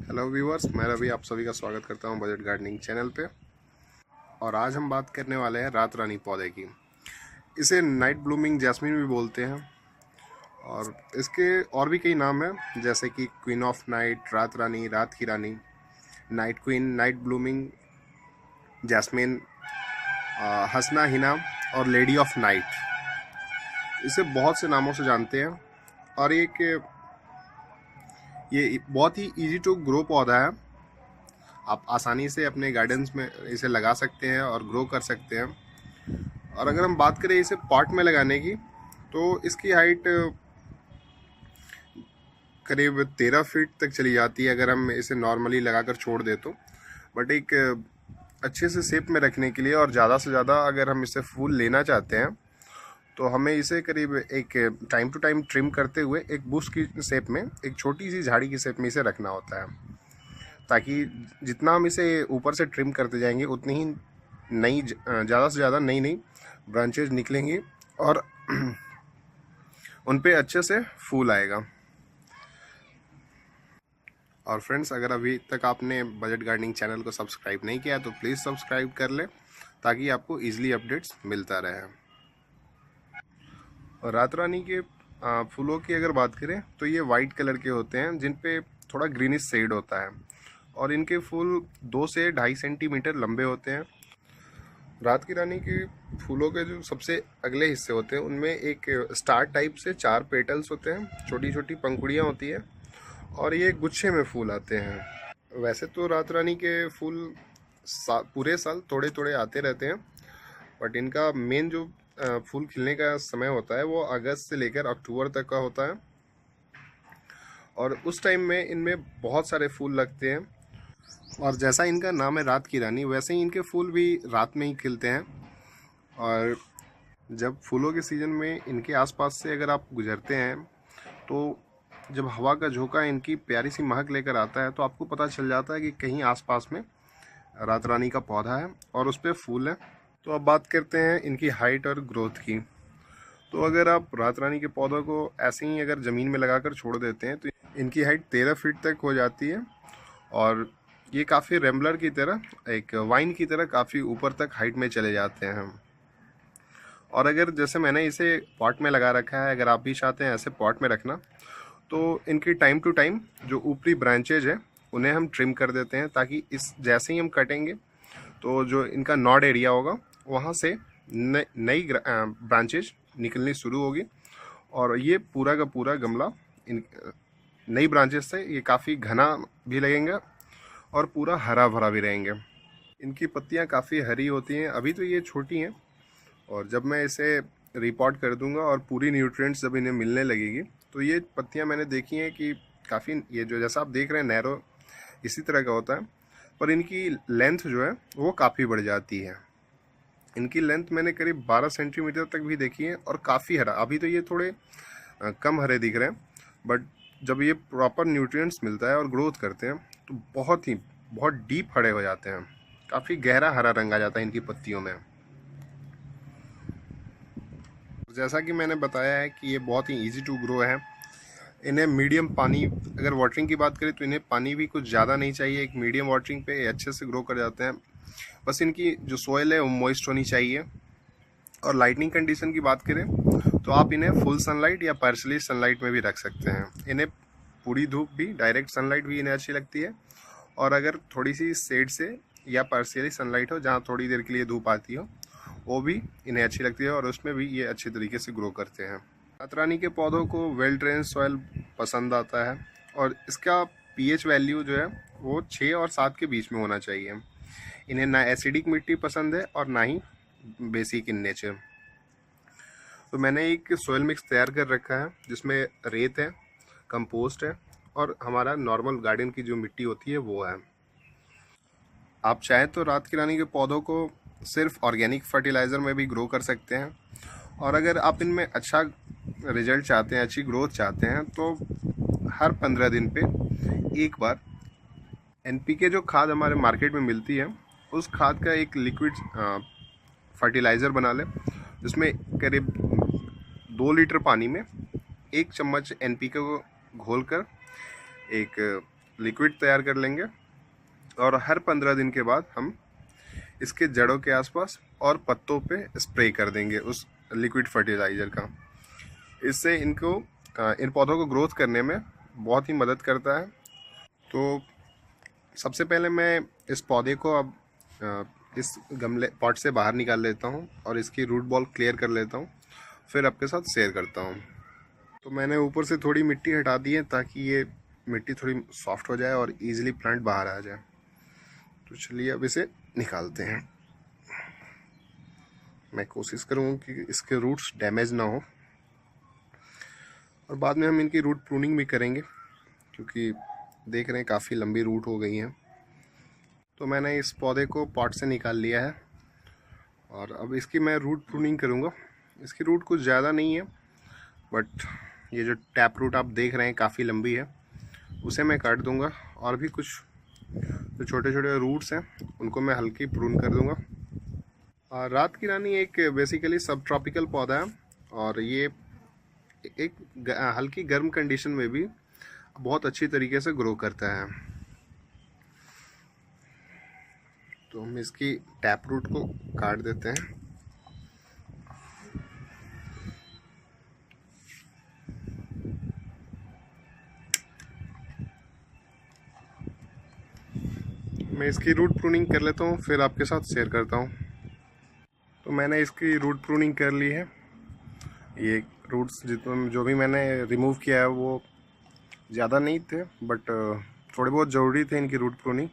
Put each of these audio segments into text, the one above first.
Hello viewers, मैं रवि आप सभी का स्वागत करता हूं बजट गार्डनिंग चैनल पे। और आज हम बात करने वाले हैं रात रानी पौधे की। इसे नाइट ब्लूमिंग जैस्मीन भी बोलते हैं और इसके और भी कई नाम हैं, जैसे कि क्वीन ऑफ नाइट, रात रानी, रात की रानी, night queen, night blooming jasmine, हसना हिना और लेडी ऑफ नाइट। इसे बहुत से नामों से जानते हैं और ये बहुत ही इजी टू ग्रो पौधा है। आप आसानी से अपने गार्डन्स में इसे लगा सकते हैं और ग्रो कर सकते हैं। और अगर हम बात करें इसे पॉट में लगाने की, तो इसकी हाइट करीब 13 फीट तक चली जाती है अगर हम इसे नॉर्मली लगाकर छोड़ दें तो। बट एक अच्छे से शेप में रखने के लिए और ज़्यादा से ज़्यादा अगर हम इससे फूल लेना चाहते हैं तो हमें इसे करीब एक टाइम टू टाइम ट्रिम करते हुए एक बुश की शेप में, एक छोटी सी झाड़ी की शेप में इसे रखना होता है, ताकि जितना हम इसे ऊपर से ट्रिम करते जाएंगे उतनी ही नई ज़्यादा से ज़्यादा नई नई ब्रांचेज निकलेंगी और उन पे अच्छे से फूल आएगा। और फ्रेंड्स, अगर अभी तक आपने बजट गार्डनिंग चैनल को सब्सक्राइब नहीं किया तो प्लीज़ सब्सक्राइब कर लें, ताकि आपको ईजिली अपडेट्स मिलता रहे। और रात रानी के फूलों की अगर बात करें तो ये वाइट कलर के होते हैं, जिन पे थोड़ा ग्रीनिश शेड होता है और इनके फूल 2 से 2.5 सेंटीमीटर लंबे होते हैं। रात की रानी के फूलों के जो सबसे अगले हिस्से होते हैं उनमें एक स्टार टाइप से 4 पेटल्स होते हैं, छोटी छोटी पंखुड़ियाँ होती है और ये गुच्छे में फूल आते हैं। वैसे तो रात रानी के फूल पूरे साल थोड़े थोड़े आते रहते हैं, बट इनका मेन जो फूल खिलने का समय होता है वो अगस्त से लेकर अक्टूबर तक का होता है और उस टाइम में इनमें बहुत सारे फूल लगते हैं। और जैसा इनका नाम है रात की रानी, वैसे ही इनके फूल भी रात में ही खिलते हैं। और जब फूलों के सीज़न में इनके आसपास से अगर आप गुजरते हैं तो जब हवा का झोंका इनकी प्यारी सी महक लेकर आता है तो आपको पता चल जाता है कि कहीं आसपास में रात रानी का पौधा है और उस पर फूल है। तो अब बात करते हैं इनकी हाइट और ग्रोथ की। तो अगर आप रात रानी के पौधों को ऐसे ही अगर ज़मीन में लगाकर छोड़ देते हैं तो इनकी हाइट 13 फीट तक हो जाती है और ये काफ़ी रेम्बलर की तरह, एक वाइन की तरह काफ़ी ऊपर तक हाइट में चले जाते हैं। और अगर जैसे मैंने इसे पॉट में लगा रखा है, अगर आप भी चाहते हैं ऐसे पॉट में रखना, तो इनकी टाइम टू टाइम जो ऊपरी ब्रांचेज है उन्हें हम ट्रिम कर देते हैं, ताकि इस जैसे ही हम कटेंगे तो जो इनका नॉड एरिया होगा वहाँ से नई ब्रांचेज निकलनी शुरू होगी और ये पूरा का पूरा गमला इन नई ब्रांचेस से ये काफ़ी घना भी लगेगा और पूरा हरा भरा भी रहेंगे। इनकी पत्तियाँ काफ़ी हरी होती हैं, अभी तो ये छोटी हैं और जब मैं इसे रिपोर्ट कर दूंगा और पूरी न्यूट्रिएंट्स जब इन्हें मिलने लगेगी तो ये पत्तियाँ मैंने देखी हैं कि काफ़ी, ये जो जैसा आप देख रहे हैं नैरो इसी तरह का होता है, पर इनकी लेंथ जो है वो काफ़ी बढ़ जाती है। इनकी लेंथ मैंने करीब 12 सेंटीमीटर तक भी देखी है और काफ़ी हरा। अभी तो ये थोड़े कम हरे दिख रहे हैं, बट जब ये प्रॉपर न्यूट्रिएंट्स मिलता है और ग्रोथ करते हैं तो बहुत डीप हरे हो जाते हैं, काफ़ी गहरा हरा रंग आ जाता है इनकी पत्तियों में। जैसा कि मैंने बताया है कि ये बहुत ही इजी टू ग्रो है। इन्हें मीडियम पानी, अगर वाटरिंग की बात करें तो इन्हें पानी भी कुछ ज़्यादा नहीं चाहिए, एक मीडियम वाटरिंग पे ये अच्छे से ग्रो कर जाते हैं। बस इनकी जो सोइल है वो मॉइस्ट होनी चाहिए। और लाइटनिंग कंडीशन की बात करें तो आप इन्हें फुल सनलाइट या पार्शली सनलाइट में भी रख सकते हैं। इन्हें पूरी धूप भी, डायरेक्ट सनलाइट भी इन्हें अच्छी लगती है, और अगर थोड़ी सी शेड से या पार्शियली सनलाइट हो जहाँ थोड़ी देर के लिए धूप आती हो, वो भी इन्हें अच्छी लगती है और उसमें भी ये अच्छे तरीके से ग्रो करते हैं। रात रानी के पौधों को वेल ड्रेन सॉइल पसंद आता है और इसका पीएच वैल्यू जो है वो 6 और 7 के बीच में होना चाहिए। इन्हें ना एसिडिक मिट्टी पसंद है और ना ही बेसिक इन नेचर। तो मैंने एक सॉइल मिक्स तैयार कर रखा है जिसमें रेत है, कंपोस्ट है और हमारा नॉर्मल गार्डन की जो मिट्टी होती है वो है। आप चाहें तो रात की रानी के पौधों को सिर्फ ऑर्गेनिक फर्टिलाइज़र में भी ग्रो कर सकते हैं, और अगर आप इनमें अच्छा रिजल्ट चाहते हैं, अच्छी ग्रोथ चाहते हैं, तो हर 15 दिन पे एक बार एनपीके जो खाद हमारे मार्केट में मिलती है उस खाद का एक लिक्विड फर्टिलाइज़र बना लें, जिसमें करीब 2 लीटर पानी में 1 चम्मच एनपीके को घोलकर एक लिक्विड तैयार कर लेंगे और हर 15 दिन के बाद हम इसके जड़ों के आसपास और पत्तों पे स्प्रे कर देंगे उस लिक्विड फर्टिलाइज़र का। इससे इन पौधों को ग्रोथ करने में बहुत ही मदद करता है। तो सबसे पहले मैं इस पौधे को अब इस गमले पॉट से बाहर निकाल लेता हूँ और इसकी रूट बॉल क्लियर कर लेता हूँ, फिर आपके साथ शेयर करता हूँ। तो मैंने ऊपर से थोड़ी मिट्टी हटा दी है ताकि ये मिट्टी थोड़ी सॉफ्ट हो जाए और इजीली प्लांट बाहर आ जाए। तो चलिए अब इसे निकालते हैं। मैं कोशिश करूँगा कि इसके रूट्स डैमेज ना हो और बाद में हम इनकी रूट प्रूनिंग भी करेंगे, क्योंकि देख रहे हैं काफ़ी लंबी रूट हो गई हैं। तो मैंने इस पौधे को पॉट से निकाल लिया है और अब इसकी मैं रूट प्रूनिंग करूँगा। इसकी रूट कुछ ज़्यादा नहीं है, बट ये जो टैप रूट आप देख रहे हैं काफ़ी लंबी है, उसे मैं काट दूँगा और भी कुछ जो छोटे छोटे रूट्स हैं उनको मैं हल्की प्रून कर दूँगा। रात की रानी एक बेसिकली सब ट्रॉपिकल पौधा है और ये एक हल्की गर्म कंडीशन में भी बहुत अच्छी तरीके से ग्रो करता है। तो हम इसकी टैप रूट को काट देते हैं। मैं इसकी रूट प्रूनिंग कर लेता हूँ, फिर आपके साथ शेयर करता हूँ। तो मैंने इसकी रूट प्रूनिंग कर ली है। ये रूट्स जितना जो भी मैंने रिमूव किया है वो ज़्यादा नहीं थे, बट थोड़े बहुत ज़रूरी थे इनकी रूट प्रूनिंग।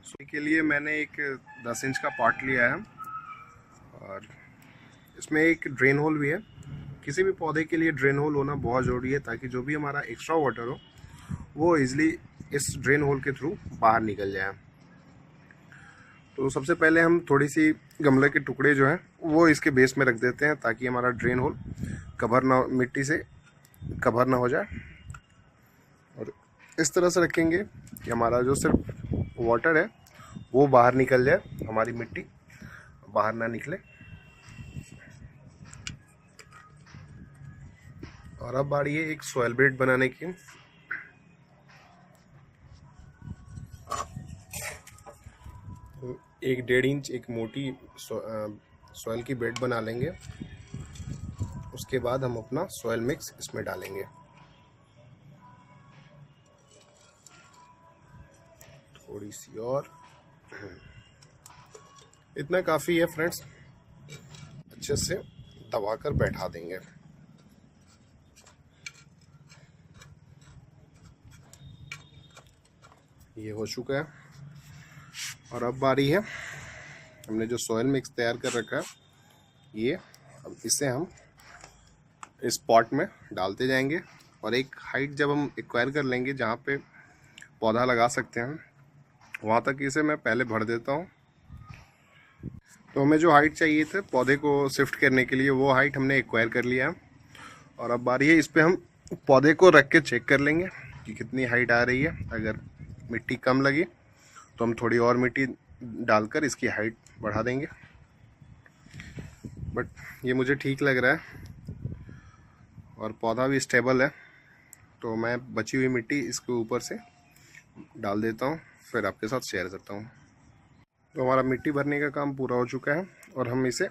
सो के लिए मैंने एक 10 इंच का पॉट लिया है और इसमें एक ड्रेन होल भी है। किसी भी पौधे के लिए ड्रेन होल होना बहुत ज़रूरी है ताकि जो भी हमारा एक्स्ट्रा वाटर हो वो इजीली इस ड्रेन होल के थ्रू बाहर निकल जाए। तो सबसे पहले हम थोड़ी सी गमले के टुकड़े जो हैं वो इसके बेस में रख देते हैं ताकि हमारा ड्रेन होल कवर ना, मिट्टी से कवर ना हो जाए। और इस तरह से रखेंगे कि हमारा जो सिर्फ वाटर है वो बाहर निकल जाए, हमारी मिट्टी बाहर ना निकले। और अब बारी है एक सॉइल बेड बनाने की। एक 1.5 इंच एक मोटी सॉइल की बेड बना लेंगे। उसके बाद हम अपना सॉइल मिक्स इसमें डालेंगे। थोड़ी सी और, इतना काफ़ी है फ्रेंड्स। अच्छे से दबाकर बैठा देंगे। ये हो चुका है और अब बारी है, हमने जो सॉइल मिक्स तैयार कर रखा है ये, अब इसे हम इस पॉट में डालते जाएंगे और एक हाइट जब हम एक्वायर कर लेंगे जहाँ पे पौधा लगा सकते हैं वहाँ तक इसे मैं पहले भर देता हूँ। तो हमें जो हाइट चाहिए थे पौधे को शिफ्ट करने के लिए वो हाइट हमने एक्वायर कर लिया है और अब बारी है इस पर हम पौधे को रख के चेक कर लेंगे कि कितनी हाइट आ रही है। अगर मिट्टी कम लगी तो हम थोड़ी और मिट्टी डालकर इसकी हाइट बढ़ा देंगे, बट ये मुझे ठीक लग रहा है और पौधा भी स्टेबल है। तो मैं बची हुई मिट्टी इसके ऊपर से डाल देता हूँ, फिर आपके साथ शेयर करता हूँ। तो हमारा मिट्टी भरने का काम पूरा हो चुका है और हम इसे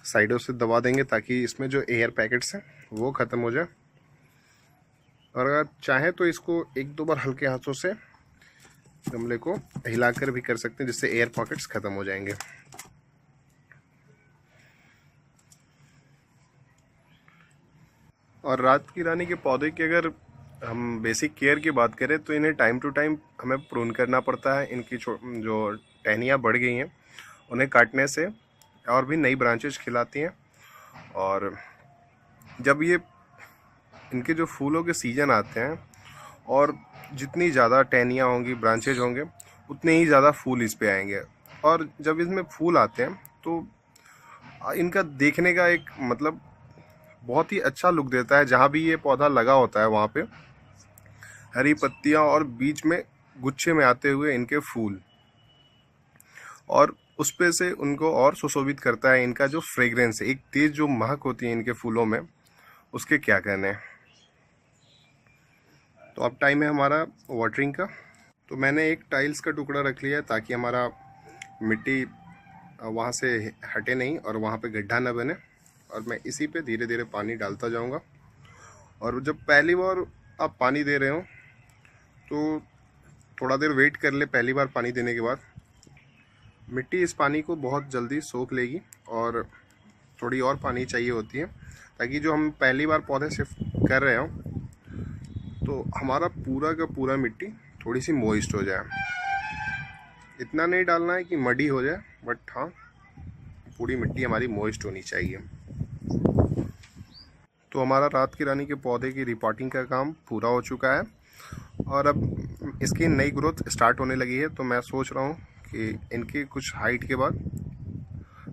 साइडों से दबा देंगे ताकि इसमें जो एयर पैकेट्स हैं वो ख़त्म हो जाए। और अगर चाहें तो इसको 1-2 बार हल्के हाथों से गमले को हिलाकर भी कर सकते हैं, जिससे एयर पॉकेट्स ख़त्म हो जाएंगे। और रात की रानी के पौधे की अगर हम बेसिक केयर की बात करें तो इन्हें टाइम टू टाइम हमें प्रून करना पड़ता है। इनकी जो टहनियाँ बढ़ गई हैं उन्हें काटने से और भी नई ब्रांचेज खिलाती हैं। और जब ये इनके जो फूलों के सीज़न आते हैं और जितनी ज़्यादा टहनियाँ होंगी, ब्रांचेज होंगे, उतने ही ज़्यादा फूल इस पे आएंगे। और जब इसमें फूल आते हैं तो इनका देखने का एक मतलब बहुत ही अच्छा लुक देता है। जहाँ भी ये पौधा लगा होता है वहाँ पे हरी पत्तियाँ और बीच में गुच्छे में आते हुए इनके फूल, और उस पे से उनको और सुशोभित करता है इनका जो फ्रेग्रेंस है, एक तेज जो महक होती है इनके फूलों में, उसके क्या कहने हैं। तो अब टाइम है हमारा वाटरिंग का। तो मैंने एक टाइल्स का टुकड़ा रख लिया है ताकि हमारा मिट्टी वहाँ से हटे नहीं और वहाँ पे गड्ढा ना बने। और मैं इसी पे धीरे धीरे पानी डालता जाऊँगा। और जब पहली बार आप पानी दे रहे हो तो थोड़ा देर वेट कर ले। पहली बार पानी देने के बाद मिट्टी इस पानी को बहुत जल्दी सोख लेगी और थोड़ी और पानी चाहिए होती है, ताकि जो हम पहली बार पौधे शिफ्ट कर रहे हो तो हमारा पूरा का पूरा मिट्टी थोड़ी सी मॉइस्ट हो जाए। इतना नहीं डालना है कि मडी हो जाए, बट हाँ, पूरी मिट्टी हमारी मॉइस्ट होनी चाहिए। तो हमारा रात की रानी के पौधे की रिपोर्टिंग का काम पूरा हो चुका है और अब इसकी नई ग्रोथ स्टार्ट होने लगी है। तो मैं सोच रहा हूँ कि इनकी कुछ हाइट के बाद,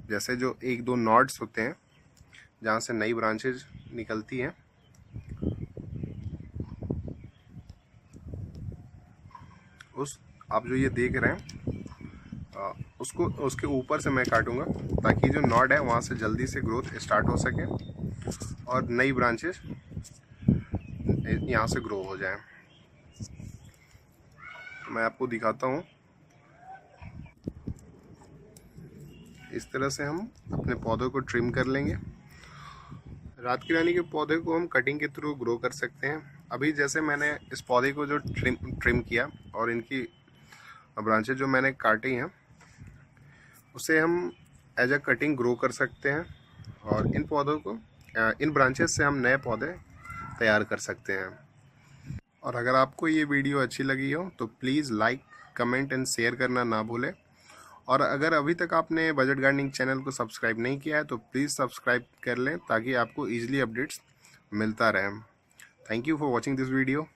जैसे जो एक दो नॉड्स होते हैं जहाँ से नई ब्रांचेज निकलती हैं, उस आप जो ये देख रहे हैं उसको उसके ऊपर से मैं काटूंगा ताकि जो नॉड है वहाँ से जल्दी से ग्रोथ स्टार्ट हो सके और नई ब्रांचेस यहाँ से ग्रो हो जाए। मैं आपको दिखाता हूँ। इस तरह से हम अपने पौधों को ट्रिम कर लेंगे। रात की रानी के पौधे को हम कटिंग के थ्रू ग्रो कर सकते हैं। अभी जैसे मैंने इस पौधे को जो ट्रिम किया और इनकी ब्रांचेज जो मैंने काटी हैं, उसे हम एज अ कटिंग ग्रो कर सकते हैं और इन पौधों को, इन ब्रांचेस से हम नए पौधे तैयार कर सकते हैं। और अगर आपको ये वीडियो अच्छी लगी हो तो please like, comment and share करना ना भूलें। और अगर अभी तक आपने बजट गार्डनिंग चैनल को सब्सक्राइब नहीं किया है तो प्लीज़ सब्सक्राइब कर लें ताकि आपको ईजिली अपडेट्स मिलता रहे। Thank you for watching this video.